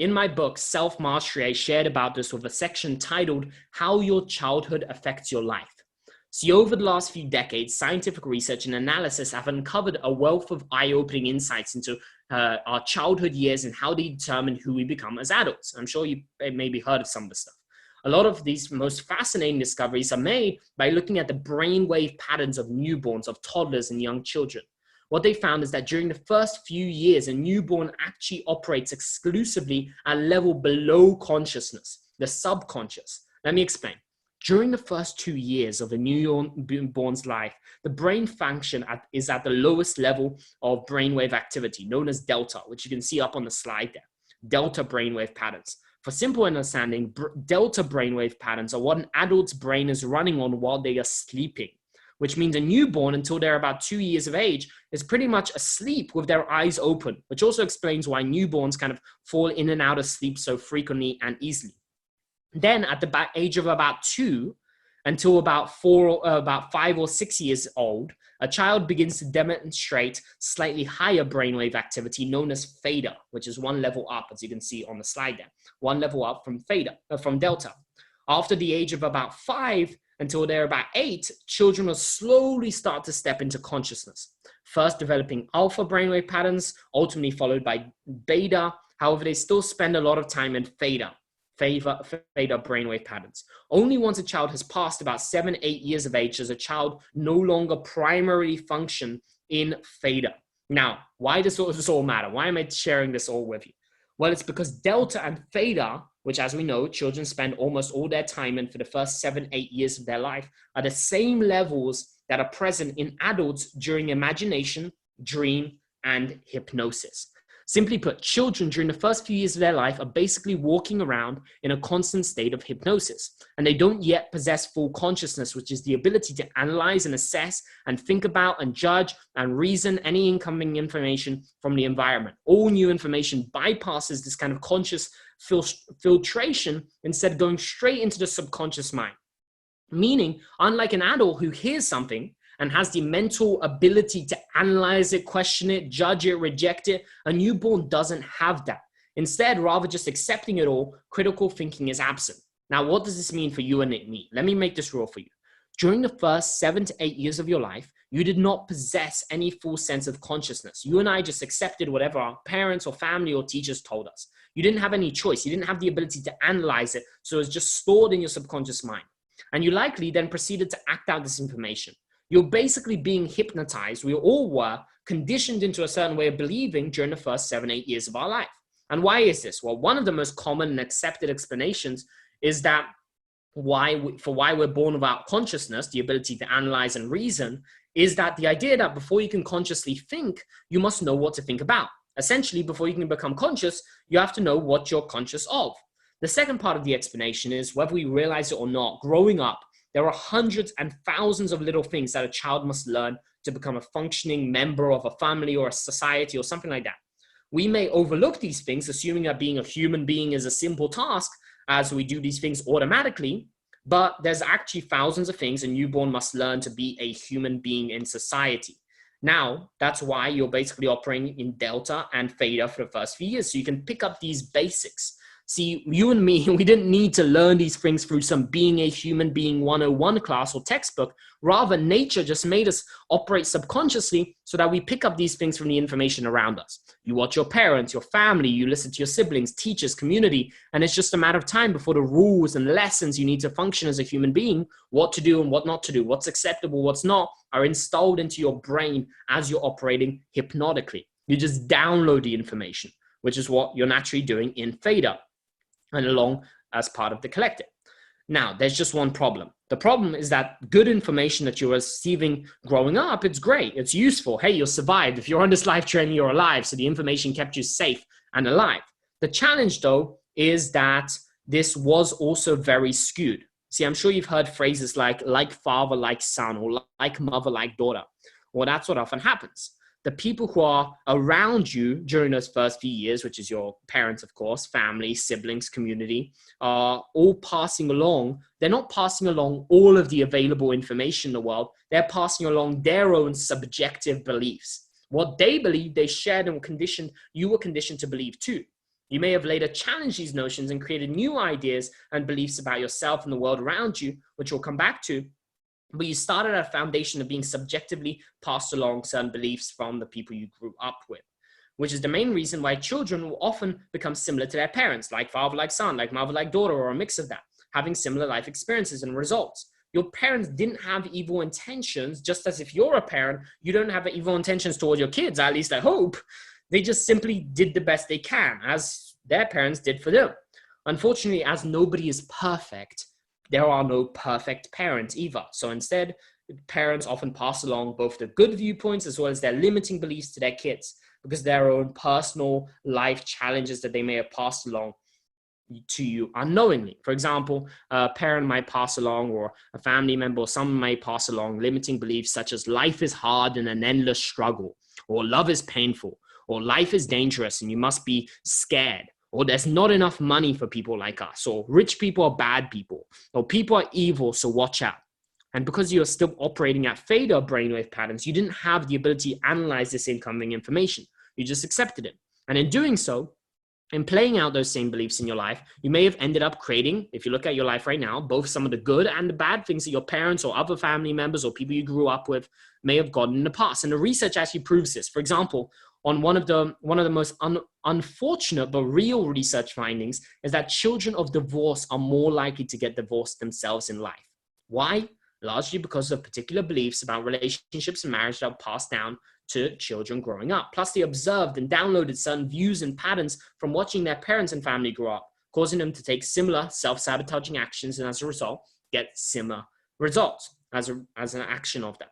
in my book, Self-Mastery, I shared about this with a section titled, How Your Childhood Affects Your Life. See, over the last few decades, scientific research and analysis have uncovered a wealth of eye-opening insights into our childhood years and how they determine who we become as adults. I'm sure you maybe heard of some of the stuff. A lot of these most fascinating discoveries are made by looking at the brainwave patterns of newborns, of toddlers and young children. What they found is that during the first few years, a newborn actually operates exclusively at a level below consciousness, the subconscious. Let me explain. During the first 2 years of a newborn's life, the brain function is at the lowest level of brainwave activity, known as delta, which you can see up on the slide there. Delta brainwave patterns. For simple understanding, delta brainwave patterns are what an adult's brain is running on while they are sleeping, which means a newborn, until they're about 2 years of age, is pretty much asleep with their eyes open, which also explains why newborns kind of fall in and out of sleep so frequently and easily. Then at the age of about 2 until about 5 or 6 years old, a child begins to demonstrate slightly higher brainwave activity known as theta, which is one level up, as you can see on the slide there, one level up from delta. After the age of about 5 until they're about 8, children will slowly start to step into consciousness, first developing alpha brainwave patterns, ultimately followed by beta. However, they still spend a lot of time in theta brainwave patterns. Only once a child has passed about 7, 8 years of age does a child no longer primarily function in theta. Now, why does this all matter? Why am I sharing this all with you? Well, it's because delta and theta, which, as we know, children spend almost all their time in for the first 7, 8 years of their life, are the same levels that are present in adults during imagination, dream, and hypnosis. Simply put, children during the first few years of their life are basically walking around in a constant state of hypnosis, and they don't yet possess full consciousness, which is the ability to analyze and assess and think about and judge and reason any incoming information from the environment. All new information bypasses this kind of conscious filtration, instead going straight into the subconscious mind. Meaning, unlike an adult who hears something and has the mental ability to analyze it, question it, judge it, reject it, a newborn doesn't have that. Instead, rather just accepting it all, critical thinking is absent. Now, what does this mean for you and me? Let me make this rule for you. During the first 7 to 8 years of your life, you did not possess any full sense of consciousness. You and I just accepted whatever our parents or family or teachers told us. You didn't have any choice. You didn't have the ability to analyze it, so it was just stored in your subconscious mind. And you likely then proceeded to act out this information. You're basically being hypnotized. We all were conditioned into a certain way of believing during the first 7, 8 years of our life. And why is this? Well, one of the most common and accepted explanations is that why we're born without consciousness, the ability to analyze and reason, is that the idea that before you can consciously think, you must know what to think about. Essentially, before you can become conscious, you have to know what you're conscious of. The second part of the explanation is, whether we realize it or not, growing up, there are hundreds and thousands of little things that a child must learn to become a functioning member of a family or a society or something like that. We may overlook these things, assuming that being a human being is a simple task, as we do these things automatically, but there's actually thousands of things a newborn must learn to be a human being in society. Now, that's why you're basically operating in delta and theta for the first few years, so you can pick up these basics. See, you and me, we didn't need to learn these things through some Being a Human Being 101 class or textbook. Rather, nature just made us operate subconsciously so that we pick up these things from the information around us. You watch your parents, your family, you listen to your siblings, teachers, community, and it's just a matter of time before the rules and lessons you need to function as a human being, what to do and what not to do, what's acceptable, what's not, are installed into your brain as you're operating hypnotically. You just download the information, which is what you're naturally doing in theta and along as part of the collective. Now, there's just one problem. The problem is that good information that you're receiving growing up, it's great, it's useful. Hey, you'll survive. If you're on this life journey, you're alive. So the information kept you safe and alive. The challenge, though, is that this was also very skewed. See, I'm sure you've heard phrases like father, like son, or like mother, like daughter. Well, that's what often happens. The people who are around you during those first few years, which is your parents, of course, family, siblings, community, are all passing along. They're not passing along all of the available information in the world. They're passing along their own subjective beliefs. What they believe, they shared and you were conditioned to believe too. You may have later challenged these notions and created new ideas and beliefs about yourself and the world around you, which we'll come back to. But you started at a foundation of being subjectively passed along certain beliefs from the people you grew up with, which is the main reason why children will often become similar to their parents, like father, like son, like mother, like daughter, or a mix of that, having similar life experiences and results. Your parents didn't have evil intentions, just as if you're a parent, you don't have evil intentions towards your kids, at least I hope. They just simply did the best they can, as their parents did for them. Unfortunately, as nobody is perfect, there are no perfect parents either. So instead, parents often pass along both the good viewpoints as well as their limiting beliefs to their kids, because their own personal life challenges that they may have passed along to you unknowingly. For example, a parent might pass along, or a family member or someone might pass along limiting beliefs such as life is hard and an endless struggle, or love is painful, or life is dangerous and you must be scared, or there's not enough money for people like us, or rich people are bad people, or people are evil, so watch out. And because you're still operating at theta brainwave patterns, you didn't have the ability to analyze this incoming information. You just accepted it. And in doing so, in playing out those same beliefs in your life, you may have ended up creating, if you look at your life right now, both some of the good and the bad things that your parents or other family members or people you grew up with may have gotten in the past. And the research actually proves this. For example, on one of the most unfortunate but real research findings is that children of divorce are more likely to get divorced themselves in life. Why? Largely because of particular beliefs about relationships and marriage that are passed down to children growing up. Plus, they observed and downloaded certain views and patterns from watching their parents and family grow up, causing them to take similar self-sabotaging actions, and as a result, get similar results as an action of that.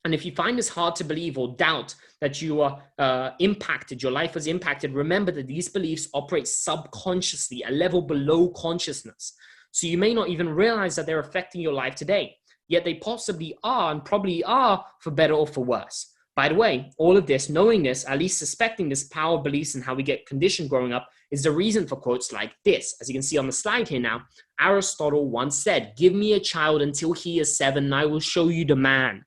And if you find this hard to believe or doubt that you are impacted, your life was impacted, remember that these beliefs operate subconsciously, a level below consciousness. So you may not even realize that they're affecting your life today, yet they possibly are, and probably are, for better or for worse. By the way, all of this, knowing this, at least suspecting this power of beliefs and how we get conditioned growing up, is the reason for quotes like this. As you can see on the slide here now, Aristotle once said, "Give me a child until he is 7 and I will show you the man."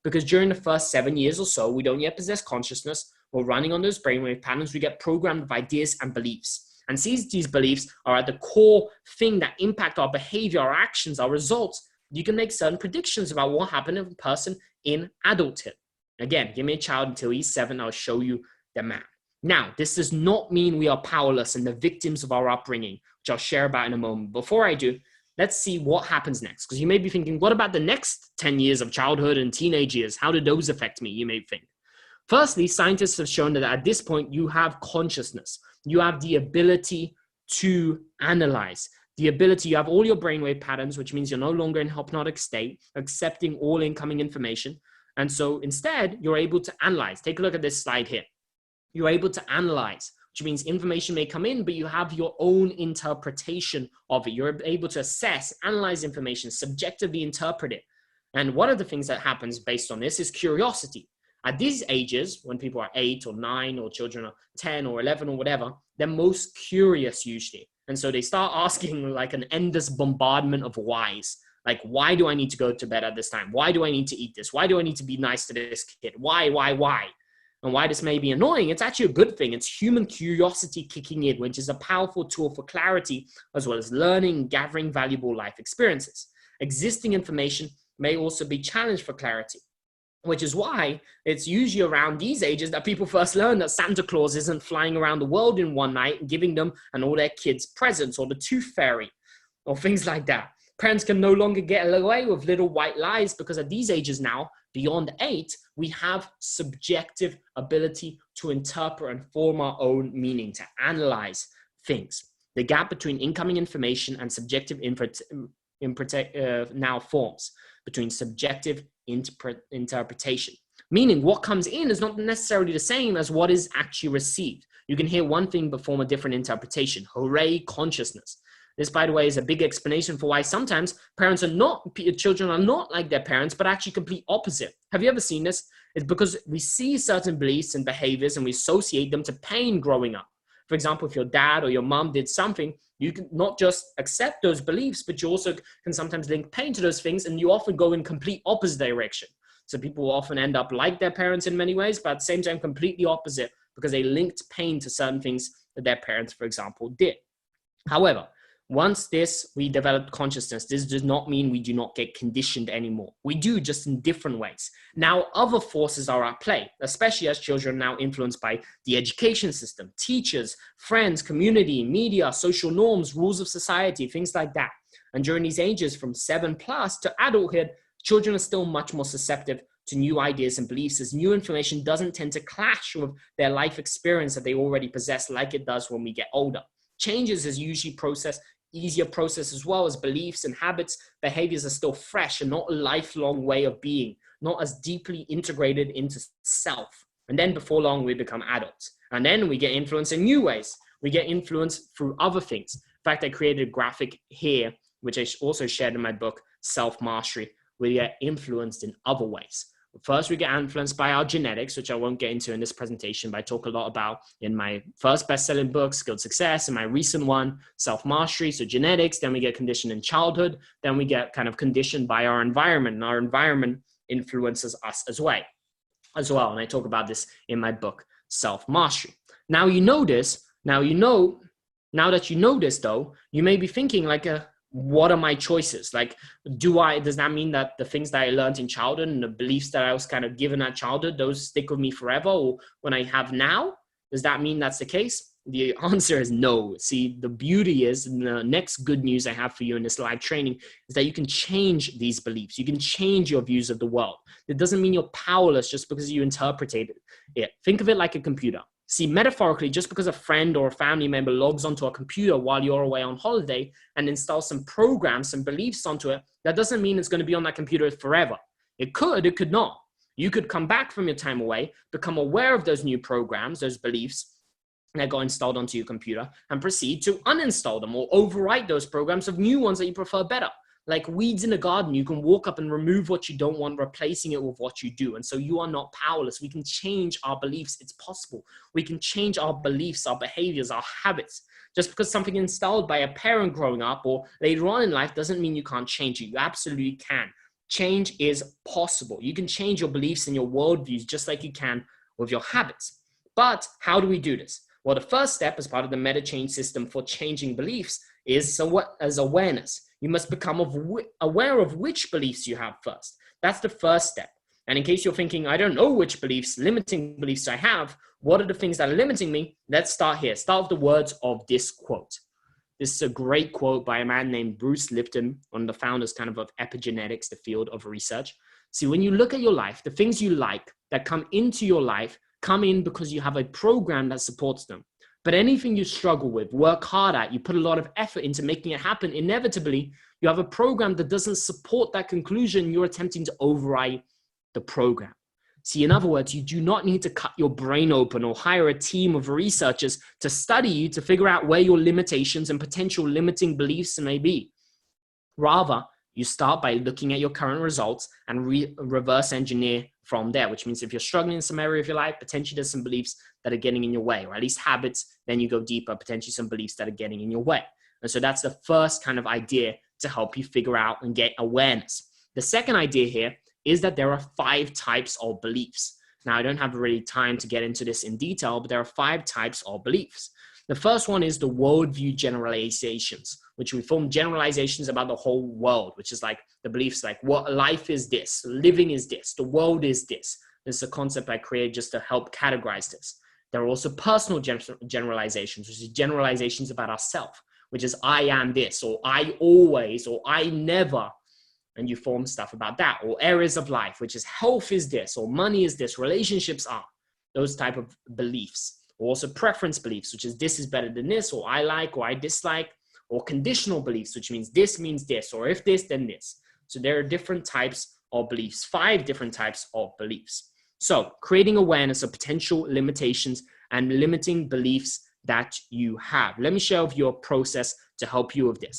Because during the first 7 years or so, we don't yet possess consciousness. We're running on those brainwave patterns. We get programmed with ideas and beliefs. And since these beliefs are at the core thing that impact our behavior, our actions, our results, you can make certain predictions about what happened to a person in adulthood. Again, give me a child until he's 7, I'll show you the man. Now, this does not mean we are powerless and the victims of our upbringing, which I'll share about in a moment. Before I do, let's see what happens next. Because you may be thinking, what about the next 10 years of childhood and teenage years? How did those affect me? You may think. Firstly, scientists have shown that at this point, you have consciousness. You have the ability to analyze. You have all your brainwave patterns, which means you're no longer in hypnotic state, accepting all incoming information. And so instead, you're able to analyze. Take a look at this slide here. You're able to analyze, which means information may come in, but you have your own interpretation of it. You're able to assess, analyze information, subjectively interpret it. And one of the things that happens based on this is curiosity. At these ages, when people are 8 or 9 or children are 10 or 11 or whatever, they're most curious usually. And so they start asking like an endless bombardment of whys. Like, why do I need to go to bed at this time? Why do I need to eat this? Why do I need to be nice to this kid? Why? And why this may be annoying, it's actually a good thing. It's human curiosity kicking in, which is a powerful tool for clarity, as well as learning, gathering valuable life experiences. Existing information may also be challenged for clarity, which is why it's usually around these ages that people first learn that Santa Claus isn't flying around the world in one night and giving them and all their kids presents, or the tooth fairy, or things like that. Parents can no longer get away with little white lies because at these ages now, beyond 8, we have subjective ability to interpret and form our own meaning, to analyze things. The gap between incoming information and subjective now forms between subjective interpretation. Meaning what comes in is not necessarily the same as what is actually received. You can hear one thing but form a different interpretation. Hooray, consciousness. This, by the way, is a big explanation for why sometimes children are not like their parents, but actually complete opposite. Have you ever seen this? It's because we see certain beliefs and behaviors and we associate them to pain growing up. For example, if your dad or your mom did something, you can not just accept those beliefs, but you also can sometimes link pain to those things, and you often go in complete opposite direction. So people will often end up like their parents in many ways, but at the same time, completely opposite, because they linked pain to certain things that their parents, for example, did. However, once we developed consciousness, this does not mean we do not get conditioned anymore. We do, just in different ways. Now, other forces are at play, especially as children are now influenced by the education system, teachers, friends, community, media, social norms, rules of society, things like that. And during these ages from 7+ to adulthood, children are still much more susceptible to new ideas and beliefs, as new information doesn't tend to clash with their life experience that they already possess like it does when we get older. Changes is usually easier process, as well as beliefs and habits, behaviors are still fresh and not a lifelong way of being, not as deeply integrated into self. And then before long, we become adults. And then we get influenced in new ways. We get influenced through other things. In fact, I created a graphic here, which I also shared in my book, Self-Mastery. We get influenced in other ways. First, we get influenced by our genetics, which I won't get into in this presentation, but I talk a lot about in my first best-selling book, Skilled Success, and my recent one, Self-Mastery. So genetics, then we get conditioned in childhood, then we get kind of conditioned by our environment, and our environment influences us as well. And I talk about this in my book, Self-Mastery. Now you know this, now that you know this though, you may be thinking like what are my choices? Like, does that mean that the things that I learned in childhood and the beliefs that I was kind of given at childhood, those stick with me forever? Or when I have now, does that mean that's the case? The answer is no. See, the beauty is, and the next good news I have for you in this live training is that you can change these beliefs. You can change your views of the world. It doesn't mean you're powerless just because you interpreted it. Think of it like a computer. See, metaphorically, just because a friend or a family member logs onto a computer while you're away on holiday and installs some programs, some beliefs onto it, that doesn't mean it's going to be on that computer forever. It could not. You could come back from your time away, become aware of those new programs, those beliefs that got installed onto your computer, and proceed to uninstall them or overwrite those programs of new ones that you prefer better. Like weeds in a garden, you can walk up and remove what you don't want, replacing it with what you do. And so you are not powerless. We can change our beliefs. It's possible. We can change our beliefs, our behaviors, our habits. Just because something installed by a parent growing up or later on in life doesn't mean you can't change it. You absolutely can. Change is possible. You can change your beliefs and your worldviews just like you can with your habits. But how do we do this? Well, the first step as part of the meta change system for changing beliefs is as awareness. You must become aware of which beliefs you have first. That's the first step. And in case you're thinking, I don't know which limiting beliefs I have, what are the things that are limiting me? Let's start here. Start with the words of this quote. This is a great quote by a man named Bruce Lipton, one of the founders kind of epigenetics, the field of research. See, when you look at your life, the things you like that come into your life come in because you have a program that supports them. But anything you struggle with, work hard at, you put a lot of effort into making it happen, inevitably, you have a program that doesn't support that conclusion. You're attempting to override the program. See, in other words, you do not need to cut your brain open or hire a team of researchers to study you to figure out where your limitations and potential limiting beliefs may be. Rather, you start by looking at your current results and reverse engineer from there, which means if you're struggling in some area of your life, potentially there's some beliefs that are getting in your way, or at least habits, then you go deeper, potentially some beliefs that are getting in your way. And so that's the first kind of idea to help you figure out and get awareness. The second idea here is that there are 5 types of beliefs. Now, I don't have really time to get into this in detail, but there are 5 types of beliefs. The first one is the worldview generalizations, which we form generalizations about the whole world, which is like the beliefs like what life is this, living is this, the world is this. This is a concept I created just to help categorize this. There are also personal generalizations, which is generalizations about ourselves, which is I am this, or I always, or I never. And you form stuff about that. Or areas of life, which is health is this, or money is this, relationships are. Those type of beliefs. Or also preference beliefs, which is this is better than this, or I like, or I dislike. Or conditional beliefs, which means this, or if this, then this. So there are different types of beliefs, 5 different types of beliefs. So creating awareness of potential limitations and limiting beliefs that you have. Let me share with you a process to help you with this.